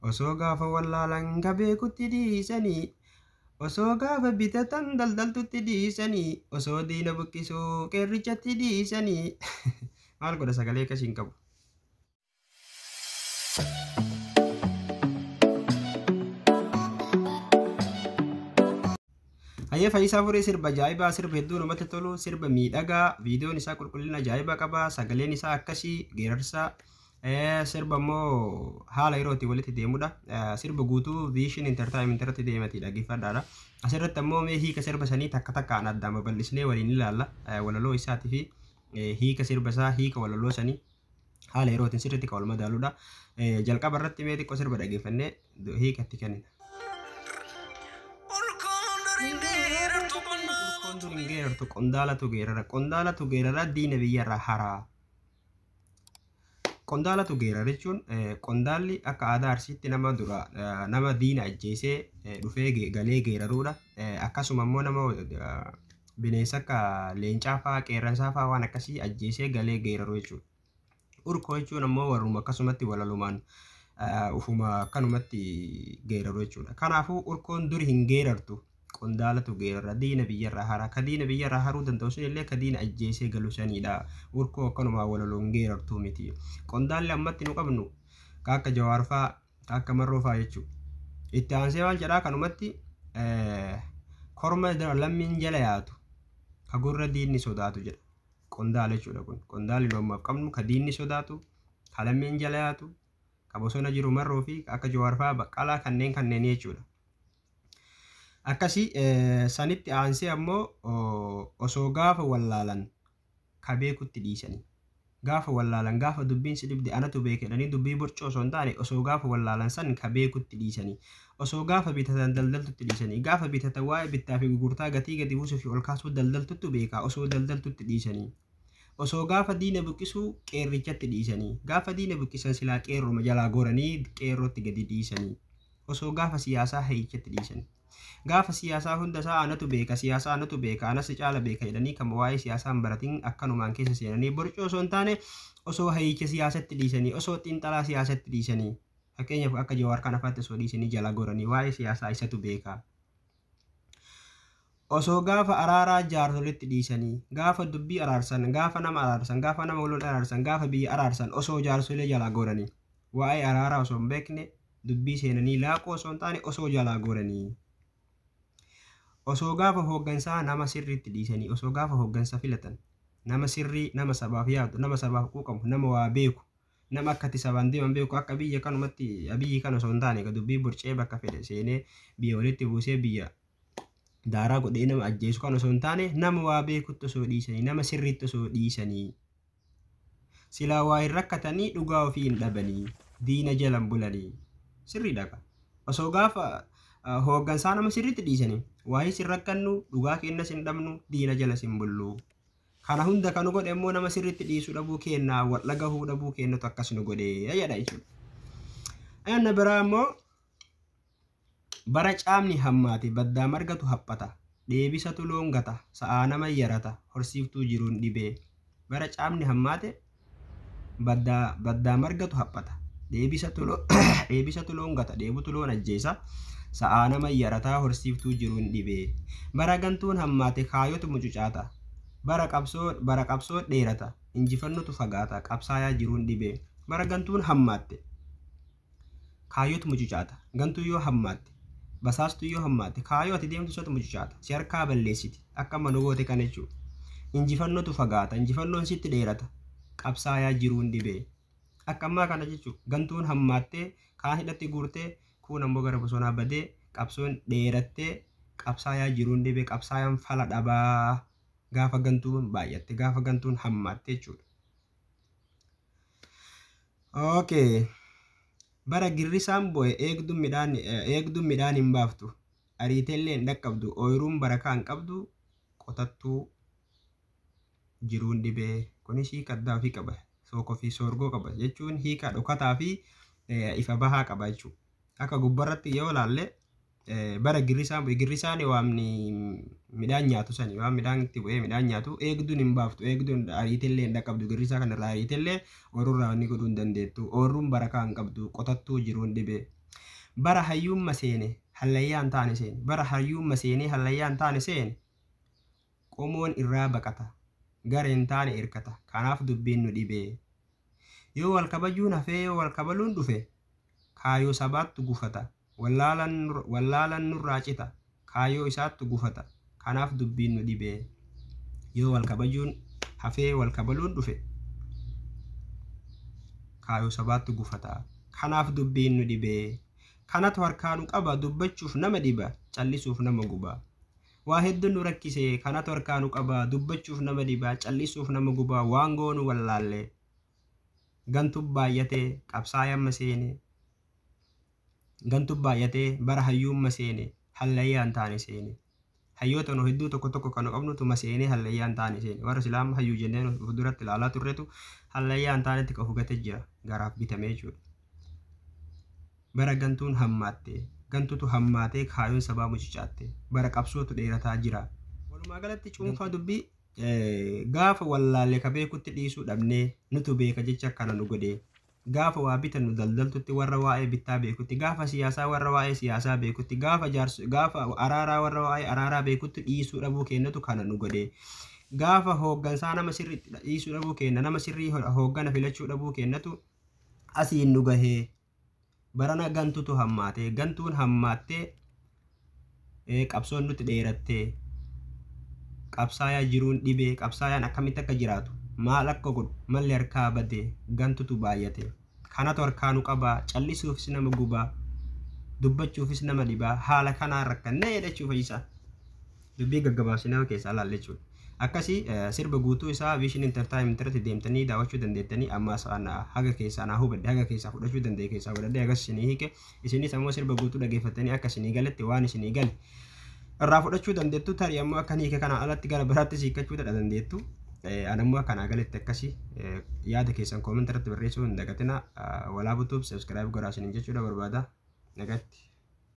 osoo gaafa wallaalan ka beekutti dhiisanii osoo gaafa bitatan daldaltutti dhiisanii osoo diina buqqisuu qeerrichatti dhiisanii maal godha sagalee akkasiin qabu. Hayyee Fayyisaa Furee sirba ajaa'ibaa sirba hedduu namatti tolu sirba miidhagaa viidiyoon isaa qulqullina ajaa'ibaa qaba sagaleen isaa akkasii geerarsaa sirba immoo haala yerootti walitti deemudha sirba guutuu viishin intartaayimenti irratti deemati dhaggeeffadhaadha asirratti ammoo mee hiika sirba sanii takka takkaan addaan babal'isnee waliin ilaalla walaloo isaatii fi hiika sirba isaa hiika walaloo sanii haala yerootiin sirriitti kan wal madaaludha jalqaba irratti mee xiqqoo sirba dhaggeeffannee hiika itti kennina. Qondaalatu geerara diina biyyarraa haraa. Qondaalatu geerara jechuun qondaalli akka aadaa Arsiitti nama dura nama diina ajjeesee dhufee galee geeraruudha. Akkasuma immoo nama bineensa akka leencaa fa'aa qeerransaa fa'aa waan akkasii ajjeesee galee geeraru jechuudha. Urkoo jechuun ammoo warruma akkasumatti walalumaan ufuma akkanumatti geeraru jechuudha. Kanaafuu urkoon duri hin geerartu. Qondaalatu geerara diina biyyarraa haraa ka diina biyyarraa haruu danda'u sun illee ka diina ajjeesee galu sanidha. Urkoo akkanumaa walaloon geerartuu miti. Qondaalli ammatti nu qabnu ka akka Jawaar fa'aa ka akka Marroo fa'aa jechuudha. Itti aansee maal jedhaa kanumatti korma lammiin jala yaatu ka gurra diinni sodaatu jedha. Qondaala jechuudha kun. Qondaalli nu ammaaf qabnu ka diinni sodaatu ka lammiin jala yaatu ka bosona jiru Marroo fi akka Jawaar fa'aa Baqqalaa kanneen jechuudha. Akkasii sanitti aansee ammoo osoo gaafa wallaalan ka beekutti dhiisanii. Gaafa wallaalan gaafa dubbiin si dhibde anatu beeke jedhanii dubbii borcoo osoo hin taane osoo gaafa wallaalan san ka beekutti dhiisanii. Osoo gaafa bitatan daldaltutti dhiisanii. Gaafa bitatan waa'ee bittaa fi gurgurtaa gatii gadi buusuu fi ol kaasuu daldaltutti beekaa osoo daldaltutti dhiisanii. Osoo gaafa diina buqqisuu qeerrichatti dhiisanii. Gaafa diina buqqisan silaa qeerroma jalaa goranii qeerrootti gadi dhiisanii. Osoo gaafa siyaasaa hayichatti dhiisanii. Gaafa siyaasaa hundasaa anatu beeka siyaasaa anatu beeka anas caala beeka jedhanii kan waa'ee siyaasaan baratiin akkanumaan keessa seenanii borcoo osoo hin taane osoo hayicha siyaasatti dhiisanii osoo xiinxalaa siyaasatti dhiisanii fakkeenyaaf akka Jawaar kana fa'aatti osoo dhiisanii jala goranii waa'ee siyaasaa isatu beeka. Osoo gaafa araaraa jaarsolitti dhiisanii gaafa dubbii araarsan gaafa nama araarsan gaafa nama waloon araarsan gaafa biyya araarsan osoo jaarsolee jalaa goranii waa'ee araaraa osoo hin beekne dubbii seenanii laaqoo osoo hin taane osoo jalaa goranii. Osoo gaafa hooggansaa nama sirriitti dhiisanii osoo gaafa hooggansa filatan nama sirrii nama sabaaf yaadu nama sabaaf quuqamu nama waa beeku nama akkatti sabaan deeman beeku akka biyya kanumatti biyyi kan osoo hin taane ka dubbii borcee bakka fedhe seenee biyya walitti buusee biyya daaraa godhee nama ajjeesu kan osoo hin taane nama waa beekutti osoo dhiisanii nama sirriitti osoo dhiisanii silaa waa hin rakkatanii dhugaa ofii hin dhabanii diina jalan bulanii sirrii dhaqa osoo gaafa hooggansaa nama sirriitti dhiisanii waa'ee sin rakkannu dhugaa kenna sin dhabnu diina jala sin bullu kana hunda kan godhe immoo nama sirriitti dhiisuu dhabuu keenna wal dhagahuu dhabuu keenyatu akkas nu godhe jedha jechuudha. Ayyaana biraa immoo bara caamni hammaate baddaa margatu haphata deebisatu loongata sa'aa nama yarata horsiiftuu jiruun dhibee bara caamni hammaate baddaa margatu haphata deebisatu loongata deebutu loon ajjeesa. Sa'aa nama yarataa horsiiftuu jiruun dhibee bara gantuun hammaate kaayotu mucucaata bara qabsoo dheerata injifannotu fagaata qabsaayaa jiruun dhibee bara gantuun hammaatte kaayotu mucucaata gantuu yoo hammaatte basaastu yoo hammaatte kaayoo ati deemtu sotu mucucaata si harkaa balleessiti akka manugoote kan jechuudha. Injifannotu fagaata injifannoon sitti dheerata qabsaayaa jiruun dhibee akka ammaa kana jechuudha. Gantuun hammaattee kaan hidhatti guurtee kun ammoo gara bosonaa badee qabsoon dheerattee qabsaayaa jiruun dhibee qabsaayaan fala dhabaa gaafa gantuun baay'atte gaafa gantuun hammaatte jechuudha. Okay. Bara girrisaan bo'e eegduun midhaan hin baaftu ariiteellee hin dhaqqabdu ooyiruun barakaa hin qabdu qotattuu jiruun dhibee kunis hiika addaa ofii qaba sookoo fi soorgoo qaba jechuun hiika dhokataa fi ifa bahaa qaba jechuudha. Akka gubbarratti yoo ilaalle bara girrisaan waamni midhaan nyaatu sani waan midhaan itti bu'ee midhaan nyaatu eegduun hin baaftu eegduun ariiteellee hin dhaqqabdu girrisaa kanarraa ariiteellee ooyirurraa inni godhuu hin dandeettu ooyiruun barakaa hin qabdu qotattuu jiruun dhibee bara hayyumma seene hallayyaan taane seene bara hayyumma seene hallayyaan taane seene qomoon irraa baqata gareen taane irkata kanaaf dubbiin nu dhibee yoo wal kabajuun hafee yoo wal kabaluun dhufe kaayoo sabaattu gufata wallaalan nurraa cita kaayoo isaattu gufata kanaaf dubbiin nu dhibee yoo wal kabajuun hafee wal kabaluun dhufe kaayoo sabaattu gufata kanaaf dubbiin nu dhibee kanatu harkaanu qaba dubbachuuf nama dhiba callisuuf nama guba waa hedduun nu rakkise kanatu harkaanu qaba dubbachuuf nama dhiba callisuuf nama guba waan goonu wallaalle gantu baay'atee qabsaayamma seene gantu baay'atee bara hayyumma seene hallayyaan taane seene hayyoota nu hedduu tokko tokko kan qabnutu maseene hallayyaan taane seene warra islaama hayyuu jenneen fuulduratti ilaalaa turretu hallayyaan taanetti qabu gatee jira garaaf bitamee jechuudha. Bara gantuun hammaatte gantutu hammaatee kaayoon sabaa mucicaatte bara qabsootu dheerataa jira. Walumaa galatti cuunfaa dubbii gaafa wallaalle ka beekutti dhiisuu dhabnee nutu beeka jecha kana nu godhee gaafa waa bitannu daldaltutti warra waa'ee bittaa beekutti gaafa siyaasaa warra waa'ee siyaasaa beekutti gaafa araaraa warra waa'ee araaraa beekutti dhiisuu dhabuu keenyatu kana nu godhee gaafa hooggansaa nama sirrii dhiisuu dhabuu keenya nama sirrii hooggana filachuu dhabuu keenyatu asiin nu gahee barana gantutu hammaatee gantuun hammaattee qabsoon nuti dheerattee qabsaayaa jiruun dhibee qabsaayaan akkamitti akka jiraatu maal akka godhu malli harkaa badee gantutu baay'ate kanatu harkaanu qabaa callisuufis nama gubaa dubbachuufis nama dhibaa haala kanaan rakkannee jedhachuuf isa dubbii gaggabaabsinaa keessaa laallechuudha. Akkasii sirba guutuu isaa Vision Entertainment irratti deemtanii daawwachuu dandeettanii amma haga keessaa naa hubadde haga keessaa fudhachuu danda'e keessaa fudhadhee hagas isinii hiike isinis ammoo sirba guutuu dhageeffattanii akka isinii galetti waan isinii gale irraa fudhachuu dandeettu tarii ammoo akka hiike kana alatti gara biraatti hiikachuu dandeettu. Anammoo akkanaa galetti akkasii yaada keessan koomentii irratti barreessuu hin dagatina walaa butuuf subscribe godhaa isiniin jechuudha barbaada nagatti.